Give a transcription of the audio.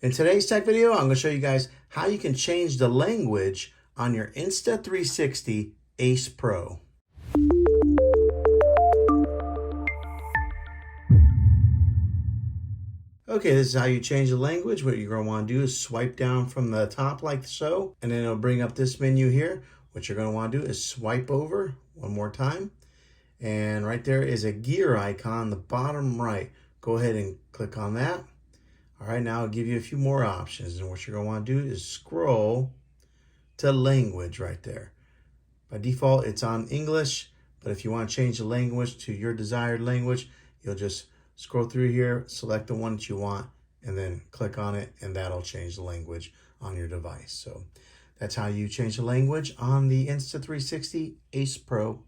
In today's tech video, I'm going to show you guys how you can change the language on your Insta360 Ace Pro. Okay, this is how you change the language. What you're going to want to do is swipe down from the top like so, and then it'll bring up this menu here. What you're going to want to do is swipe over one more time, and right there is a gear icon on the bottom right. Go ahead and click on that. All right, now I'll give you a few more options, and what you're going to want to do is scroll to language right there. By default, it's on English, but if you want to change the language to your desired language, you'll just scroll through here, select the one that you want, and then click on it, and that'll change the language on your device. So that's how you change the language on the Insta360 Ace Pro.